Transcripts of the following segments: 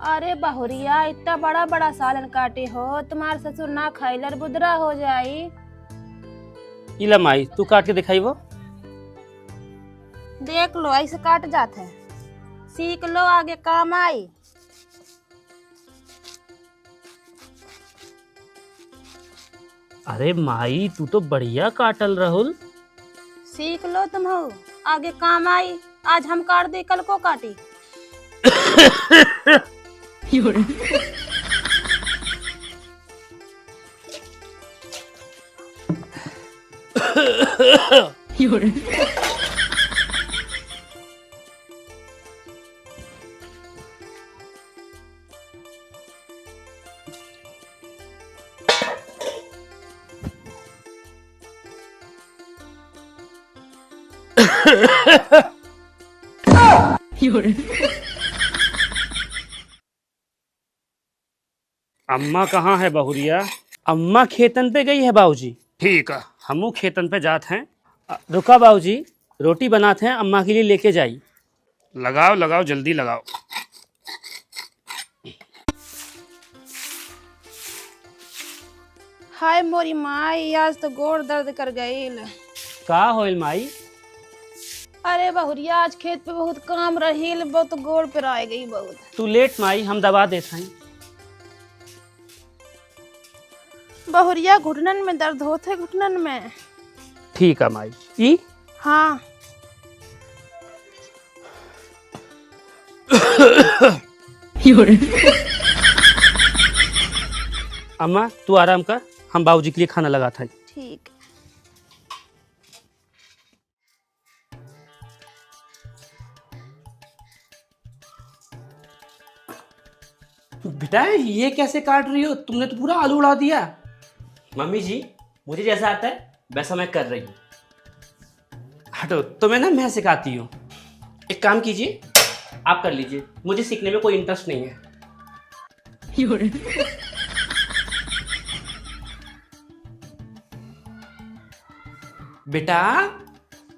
अरे बहुरिया इतना बड़ा बड़ा सालन काटे हो, तुम्हारे ससुर ना खाइलर बुदरा हो जाई। इला माई तू काट के दिखाई वो। देख लो ऐसे काट जाते हैं, सीख लो आगे काम आई। अरे माई तू तो बढ़िया काटल राहुल। सीख लो तुम हो, आगे काम आई। आज हम काट दे, कल को काटी। अम्मा कहाँ है बहुरिया? अम्मा खेतन पे गई है बाबूजी। ठीक है हमू खेतन पे जाते हैं। रुका बाबूजी, रोटी बनाते हैं, अम्मा के लिए लेके जाई। लगाओ लगाओ जल्दी लगाओ। हाय मोरी माई, आज तो गोड़ दर्द कर गई। का होइल माई? अरे बहुरिया आज खेत पे बहुत काम रहील, बहुत गोड़ पे आ गई बहुत। तू लेट माई, हम दबा देते हैं। बहुरिया घुटनन में दर्द होते, घुटनन में। ठीक है माई। ई हाँ अम्मा तू आराम कर, हम बाबूजी के लिए खाना लगाता है। ठीक। बेटा ये कैसे काट रही हो? तुमने तो पूरा आलू उड़ा दिया। मम्मी जी, मुझे जैसा आता है वैसा मैं कर रही हूँ। हटो, तुम्हें ना मैं सिखाती हूँ। एक काम कीजिए, आप कर लीजिए, मुझे सीखने में कोई इंटरेस्ट नहीं है। बेटा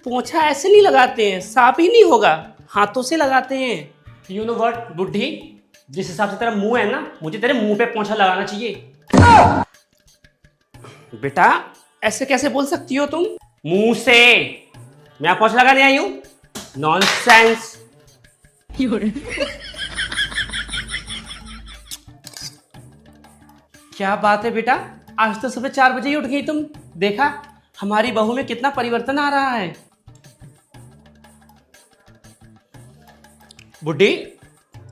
पोंछा ऐसे नहीं लगाते हैं, साफ ही नहीं होगा, हाथों से लगाते हैं। यू नो व्हाट बुड्ढी, जिस हिसाब से तेरा मुंह है ना, मुझे तेरे मुंह पे पोंछा लगाना चाहिए। बेटा ऐसे कैसे बोल सकती हो तुम? मुंह से। मैं पोंछा लगाने आई हूँ? नॉनसेंस। क्या बात है बेटा, आज तो सुबह 4 बजे ही उठ गई तुम। देखा हमारी बहू में कितना परिवर्तन आ रहा है। बुड्ढी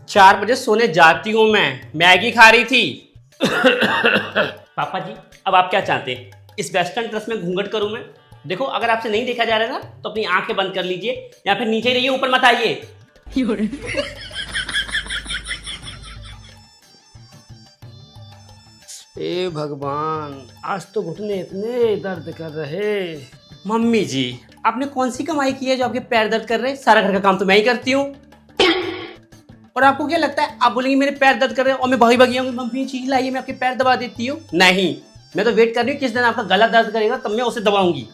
4 बजे सोने जाती हूँ मैं, मैगी खा रही थी। पापा जी अब आप क्या चाहते हैं, इस वेस्टर्न ड्रेस में घूंघट करूं मैं? देखो अगर आपसे नहीं देखा जा रहा था तो अपनी आंखें बंद कर लीजिए, या फिर नीचे ही रहिए, ऊपर मत आइए। ए भगवान, आज तो घुटने इतने दर्द कर रहे। मम्मी जी आपने कौन सी कमाई की है जो आपके पैर दर्द कर रहे हैं? सारा घर का काम तो मैं ही करती हूँ। और आपको क्या लगता है, आप बोलेंगे मेरे पैर दर्द कर रहे हैं और मैं भागी भागी आऊंगी, मम्मी जी लाइए मैं आपके पैर दबा देती हूँ? नहीं, मैं तो वेट कर रही हूँ किस दिन आपका गला दर्द करेगा तब मैं उसे दबाऊंगी।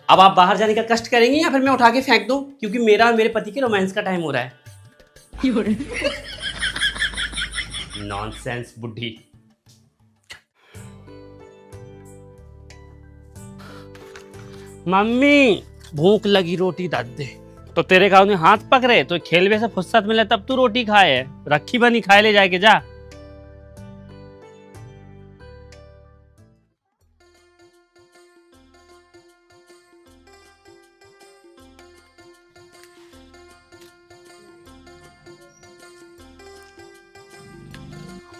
अब आप बाहर जाने का कष्ट करेंगे या फिर मैं उठा के फेंक दूं, क्योंकि मेरा और मेरे पति के रोमांस का टाइम हो रहा है। नॉनसेंस बुड्ढी। मम्मी भूख लगी, रोटी दे दे। तो तेरे गाँव ने हाथ पकड़े तो खेलवे से फुर्सत मिले तब तू रोटी खाए है, रखी बनी खाए ले जाके जा।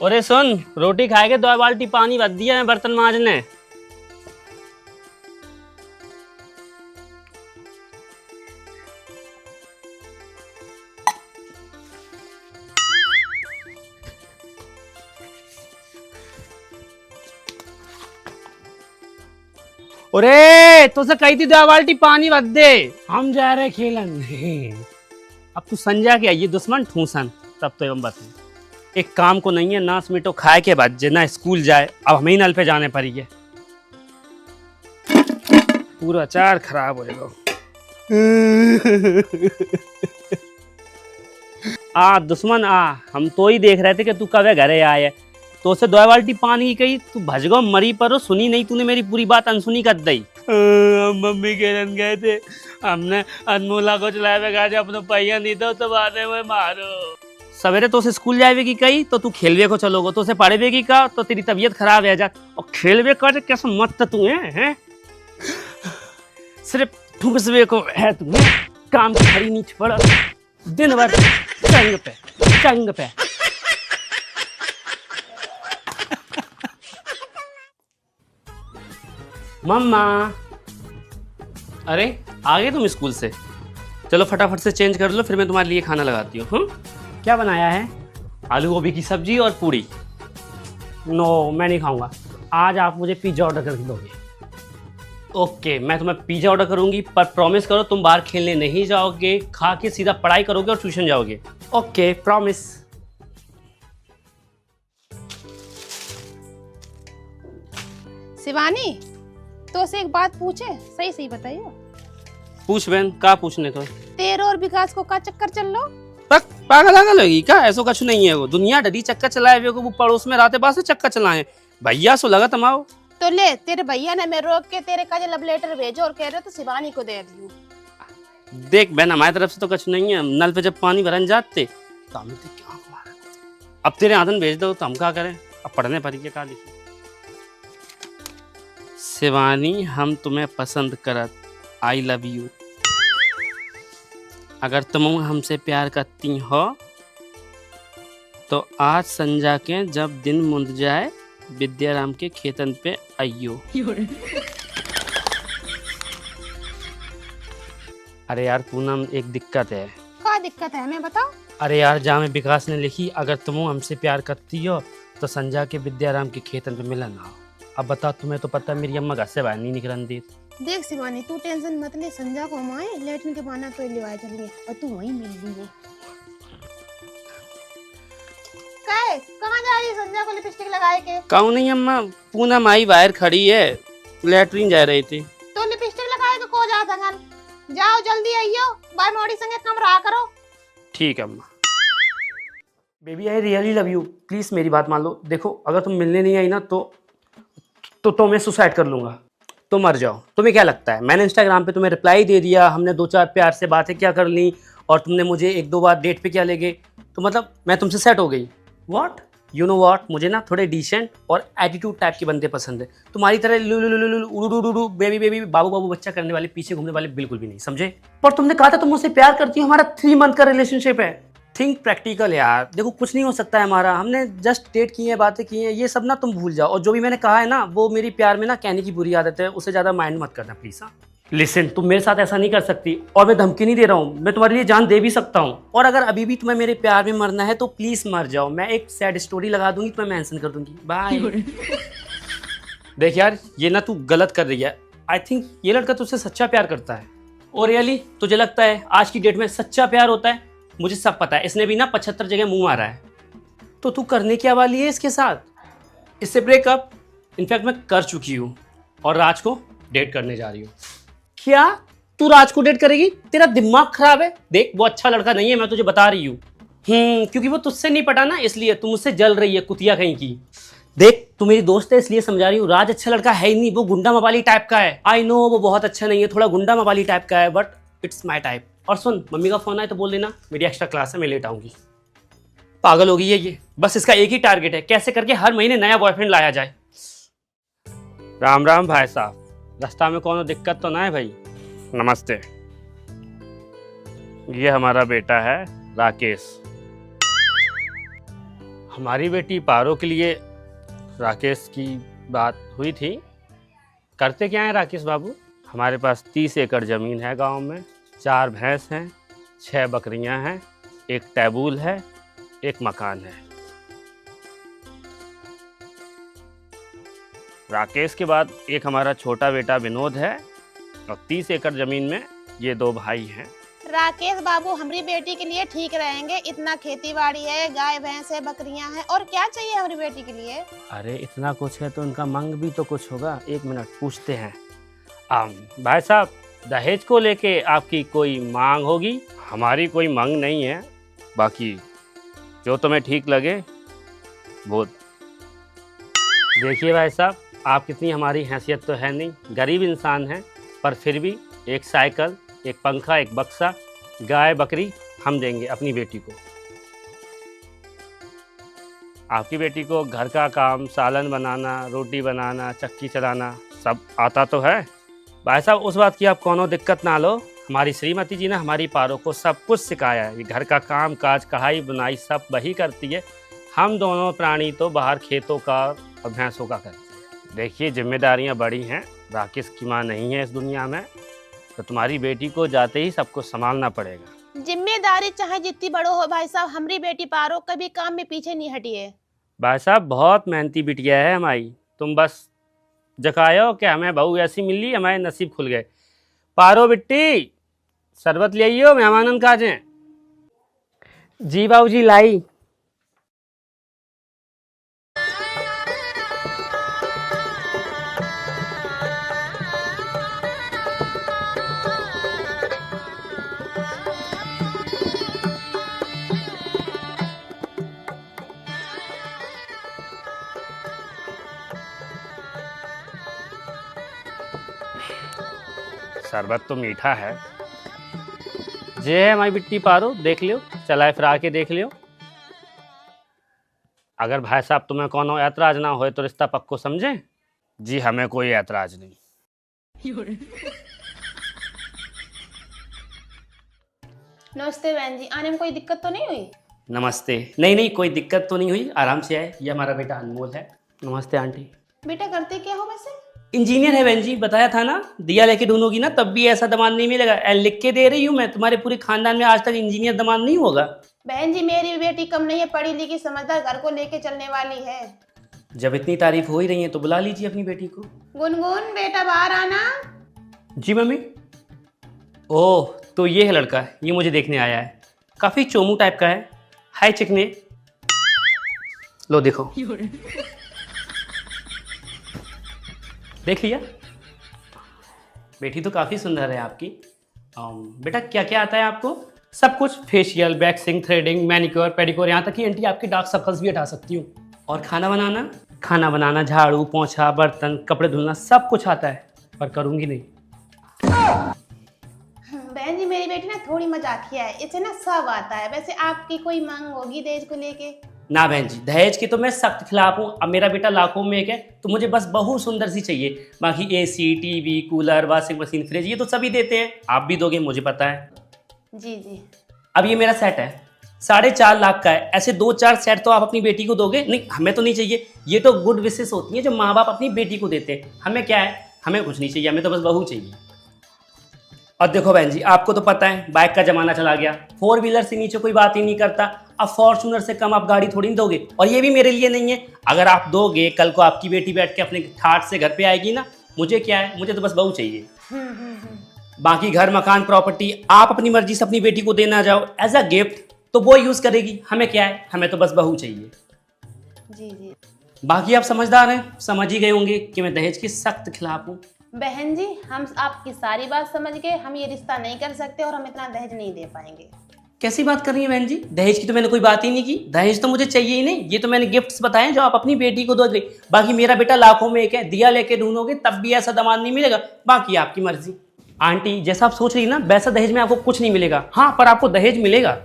अरे सुन, रोटी खाएगे 2 बाल्टी पानी भर दिया है बर्तन मांजने। अरे तुझसे कही थी 2 बाल्टी पानी भर दे, हम जा रहे खेलन। अब तू संजा के आइए दुश्मन ठूसन, तब तो एवं बता। एक काम को नहीं है, नाच मिटो खाए के बाद जे ना स्कूल जाए, अब हमें ही नल पे जाने पड़ी है। पूरा अचार खराब हो जाएगा। आ दुश्मन आ, हम तो ही देख रहे थे कि तू कब घरे आए। तो उसे 2 बाल्टी पानी की कही, तू भजगो मरी पर सुनी नहीं तूने मेरी पूरी बात अनसुनी कर दी। मम्मी के रन गए थे, हमने अनमोला को चलाया बेगा जब अपने पहिया नहीं था तो बातें में मारो। सवेरे तो उसे स्कूल जावे की कही तो तू खेलवे को चलोगो, तो उसे पढ़वे की कहा तो तेरी तबीयत खराब है जात, और खेलवे कर कैसे मत तू है? सिर्फ ठुकसवे को है तू, काम की खरी नहीं पड़ा, दिन भर चंग पे। मम्मा, अरे आ गए तुम स्कूल से? चलो फटाफट से चेंज कर लो, फिर मैं तुम्हारे लिए खाना लगाती हूँ। क्या बनाया है? आलू गोभी की सब्जी और पूरी। नो, मैं नहीं खाऊंगा। आज आप मुझे पिज्ज़ा ऑर्डर करके दोगे। ओके, मैं तुम्हें पिज्ज़ा ऑर्डर करूंगी, पर प्रॉमिस करो तुम बाहर खेलने नहीं जाओगे, खा के सीधा पढ़ाई करोगे और ट्यूशन जाओगे। Okay, promise. शिवानी, तो से एक बात पूछे, सही सही बताइयो। पूछ बहन, का पूछने को? तेरे और विकास को का चक्कर चल लो? पागल होगी क्या? ऐसा कुछ नहीं है, वो दुनिया डरी चक्कर चलाए हुए को, वो पड़ोस में राते बात से चक्कर चलाए भैया सो लगा तमाओ। तो ले, तेरे भैया ने मैं रोक के तेरे का लव लेटर भेजो और कह रहे तो शिवानी को दे दियो। देख बहन, हमारी तरफ से तो कुछ नहीं है, नल पे जब पानी भरन जाते तो हम क्या, अब तेरे आदन भेज दो तो हम क्या करें? अब पढ़ने पर क्या लिखी? शिवानी, हम तुम्हें पसंद करत, आई लव यू। अगर तुम हमसे प्यार करती हो तो आज संजा के जब दिन मुंद जाए विद्याराम के खेतन पे आइयो। अरे यार पूनम, एक दिक्कत है। क्या दिक्कत है, हमें बताओ। अरे यार, जहाँ में विकास ने लिखी, अगर तुम हमसे प्यार करती हो तो संजा के विद्याराम के खेतन पे मिलन आओ। अब बताओ, तुम्हें तो पता है मेरी अम्मा घर से बाहर नहीं निकलन दी। देख शिवानी, तू टेंशन मत ले, संजा को हम आए लेटरिन के बहाना तो लिवाए चलिए और तू वहीं मिल ली। कहाँ जा रही है संजा को लिपस्टिक लगाए के? कहूँ नहीं अम्मा, पूनम आई बाहर खड़ी है, लेटरिन जा रही थी। तो लिपस्टिक लगाए के को जा संगन? जाओ जल्दी आइयो, बाय मोड़ी संगे कम रहा करो। ठीक है अम्मा। Baby, I really love you, please मेरी बात मान लो। देखो, अगर तुम मिलने नहीं आई ना तो मैं सुसाइड कर लूंगा, तो मर जाओ। तुम्हें क्या लगता है, मैंने इंस्टाग्राम पे तुम्हें रिप्लाई दे दिया, हमने 2-4 प्यार से बातें क्या कर ली और तुमने मुझे 1-2 बार डेट पे क्या ले गए, तो मतलब मैं तुमसे सेट हो गई? व्हाट, यू नो व्हाट, मुझे ना थोड़े डिसेंट और एटीट्यूड टाइप के बंदे पसंद है। तुम्हारी तरह लुलुलुलुलु बेबी बेबी बाबू बाबू बच्चा करने वाले, पीछे घूमने वाले बिल्कुल भी नहीं, समझे? पर तुमने कहा था तुम मुझसे प्यार करती हो, हमारा 3 मंथ का रिलेशनशिप है। थिंक प्रैक्टिकल यार, देखो कुछ नहीं हो सकता है हमारा, हमने जस्ट डेट की है, बातें की हैं, ये सब ना तुम भूल जाओ। और जो भी मैंने कहा है ना, वो मेरी प्यार में ना कहने की बुरी आदत है, उससे ज़्यादा माइंड मत करना प्लीज़। हाँ, लिसन, तुम मेरे साथ ऐसा नहीं कर सकती, और मैं धमकी नहीं दे रहा हूँ, मैं तुम्हारे लिए जान दे भी सकता हूँ। और अगर अभी भी तुम्हें मेरे प्यार में मरना है तो प्लीज़ मर जाओ, मैं एक सैड स्टोरी लगा दूंगी, तुम्हें मेंशन कर दूंगी। बाय। देख यार, ये ना तू गलत कर रही है, आई थिंक ये लड़का तुझसे सच्चा प्यार करता है। और रियली तुझे लगता है आज की डेट में सच्चा प्यार होता है? मुझे सब पता है, इसने भी ना 75 जगह मुंह मारा है। तो तू करने क्या वाली है इसके साथ? इससे ब्रेकअप इनफैक्ट मैं कर चुकी हूँ और राज को डेट करने जा रही हूँ। क्या तू राज को डेट करेगी? तेरा दिमाग खराब है। देख, वो अच्छा लड़का नहीं है, मैं तुझे बता रही हूँ। क्योंकि वो तुझसे नहीं पटा ना, इसलिए तू मुझसे जल रही है, कुतिया कहीं की। देख, तू मेरी दोस्त है इसलिए समझा रही हूँ, राज अच्छा लड़का है ही नहीं, वो गुंडा मवाली टाइप का है। आई नो वो बहुत अच्छा नहीं है, थोड़ा गुंडा मवाली टाइप का है, बट इट्स माई टाइप। और सुन, मम्मी का फोन आए तो बोल देना मेरी एक्स्ट्रा क्लास है, मैं लेट आऊंगी। पागल हो गई है ये, बस इसका एक ही टारगेट है, कैसे करके हर महीने नया बॉयफ्रेंड लाया जाए। राम राम भाई साहब, रास्ता में कोनो दिक्कत तो ना है भाई? नमस्ते, ये हमारा बेटा है राकेश। हमारी बेटी पारो के लिए राकेश की बात हुई थी। करते क्या है राकेश बाबू? हमारे पास 30 एकड़ ज़मीन है गांव में, 4 भैंस हैं, 6 बकरियां हैं, एक टेबुल है, एक मकान है। राकेश के बाद एक हमारा छोटा बेटा विनोद है और 30 एकड़ ज़मीन में ये 2 भाई हैं। राकेश बाबू हमारी बेटी के लिए ठीक रहेंगे, इतना खेती बाड़ी है, गाय भैंस है, बकरियां हैं, और क्या चाहिए हमारी बेटी के लिए? अरे इतना कुछ है तो उनका मांग भी तो कुछ होगा। 1 मिनट पूछते हैं। भाई साहब, दहेज को लेके आपकी कोई मांग होगी? हमारी कोई मांग नहीं है, बाकी जो तुम्हें ठीक लगे वो। देखिए भाई साहब, आप कितनी हमारी हैसियत तो है नहीं, गरीब इंसान हैं, पर फिर भी एक साइकिल, एक पंखा, एक बक्सा, गाय बकरी हम देंगे अपनी बेटी को। आपकी बेटी को घर का काम, सालन बनाना, रोटी बनाना, चक्की चलाना सब आता तो है। भाई साहब उस बात की आप कोनो दिक्कत ना लो, हमारी श्रीमती जी ने हमारी पारो को सब कुछ सिखाया है। ये घर का काम काज, कढ़ाई बुनाई सब वही करती है। हम दोनों प्राणी तो बाहर खेतों का और भैंसों का करते हैं। देखिए जिम्मेदारियां बड़ी हैं, राकेश की माँ नहीं है इस दुनिया में, तो तुम्हारी बेटी को जाते ही सब कुछ संभालना पड़ेगा। जिम्मेदारी चाहे जितनी बड़ो हो भाई साहब, हमारी बेटी पारो कभी काम में पीछे नहीं हटी है। भाई साहब बहुत मेहनती बिटिया है हमारी, तुम बस जकायो कि हमें बहू ऐसी मिली, हमारे नसीब खुल गए। पारो बिट्टी शरबत ले आइयो, मेहमानन काजें। जी बाबू जी लाई। शरबत तो मीठा है। जे है हमारी बिट्टी पारो, देख लियो, चलाए फिरा के देख लियो। अगर भाई साहब तुम्हें कोनो ऐतराज ना हो तो रिश्ता पक्को समझे। जी हमें कोई ऐतराज नहीं। नमस्ते बहन जी, आने में कोई दिक्कत तो नहीं हुई? नमस्ते। नहीं नहीं कोई दिक्कत तो नहीं हुई, आराम से आए। ये हमारा बेटा अनमोल है। नमस्ते आंटी। बेटा करते क्या हो वैसे? इंजीनियर है बहन जी, बताया था ना, दिया लेके ढूंढोगी ना तब भी ऐसा दामाद नहीं मिलेगा। लिख के दे रही हूँ मैं, तुम्हारे पूरे खानदान में आज तक इंजीनियर दामाद नहीं होगा। बहन जी मेरी बेटी कम नहीं है, पढ़ी लिखी समझदार, घर को लेके चलने वाली है। जब इतनी तारीफ हो ही रही है तो बुला लीजिए अपनी बेटी को। गुनगुन बेटा बाहर आना। जी मम्मी। ओह तो ये है लड़का, ये मुझे देखने आया है, काफी चोमू टाइप का है। हाय चिकने, लो देखो। देख लिया? बेटी तो काफी सुंदर है आपकी। बेटा क्या क्या आता है आपको? सब कुछ, facial, waxing, threading, manicure, pedicure, यहाँ तक कि आंटी आपके डार्क सर्कल्स भी हटा सकती हूँ। और खाना बनाना, झाड़ू पोंछा, बर्तन, कपड़े धुलना सब कुछ आता है, पर करूँगी नहीं। बहन जी मेरी बेटी ना थोड़ी मजाकिया है, इसे ना सब आता है। वैसे आपकी कोई मांग होगी दहेज को लेके? ना बहन जी, दहेज की तो मैं सख्त खिलाफ हूँ। अब मेरा बेटा लाखों में एक है, तो मुझे बस बहू सुंदर सी चाहिए। बाकी AC, TV, cooler, washing machine, fridge ये तो सभी देते हैं, आप भी दोगे मुझे पता है। जी जी। अब ये मेरा सेट है, 4.5 लाख का है। ऐसे 2-4 सेट तो आप अपनी बेटी को दोगे? नहीं हमें तो नहीं चाहिए। ये तो गुड विशेस होती है जो माँ बाप अपनी बेटी को देते हैं। हमें क्या है, हमें कुछ नहीं चाहिए, हमें तो बस बहू चाहिए। और देखो बहन जी, आपको तो पता है बाइक का जमाना चला गया, 4 व्हीलर से नीचे कोई बात ही नहीं करता। अब फॉर्च्यूनर से कम आप गाड़ी थोड़ी नहीं दोगे, और ये भी मेरे लिए नहीं है। अगर आप दोगे, कल को आपकी बेटी बैठ के अपने ठाट से घर पे आएगी ना, मुझे क्या है, मुझे तो बस बहू चाहिए। बाकी घर मकान प्रॉपर्टी आप अपनी मर्जी से अपनी बेटी को देना जाओ एज अ गिफ्ट, तो वो यूज करेगी। हमें क्या है, हमें तो बस बहू चाहिए। जी जी। बाकी आप समझदार हैं, समझ ही गए होंगे कि मैं दहेज के सख्त खिलाफ हूँ। बहन जी हम आपकी सारी बात समझ गए, हम ये रिश्ता नहीं कर सकते और हम इतना दहेज नहीं दे पाएंगे। कैसी बात कर रही है बहन जी, दहेज की तो मैंने कोई बात ही नहीं की। दहेज तो मुझे चाहिए ही नहीं, ये तो मैंने गिफ्ट्स बताए जो आप अपनी बेटी को दोगे। बाकी मेरा बेटा लाखों में एक है, दिया लेके ढूंढोगे तब भी ऐसा दामाद नहीं मिलेगा। बाकी आपकी मर्जी। आंटी जैसा आप सोच रही ना, वैसा दहेज में आपको कुछ नहीं मिलेगा। हाँ पर आपको दहेज मिलेगा।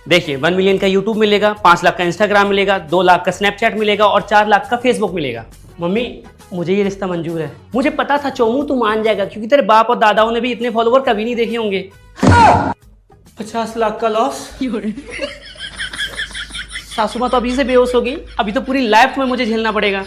देखिए 1 मिलियन का यूट्यूब मिलेगा, 5 लाख का इंस्टाग्राम मिलेगा, 2 लाख का स्नैपचैट मिलेगा और 4 लाख का फेसबुक मिलेगा। मम्मी मुझे ये रिश्ता मंजूर है। मुझे पता था चोमू तू मान जाएगा, क्योंकि तेरे बाप और दादाओं ने भी इतने फॉलोवर कभी नहीं देखे होंगे। 50 लाख का लॉस। सासू माँ तो अभी से बेहोश हो गई, अभी तो पूरी लाइफ में मुझे झेलना पड़ेगा।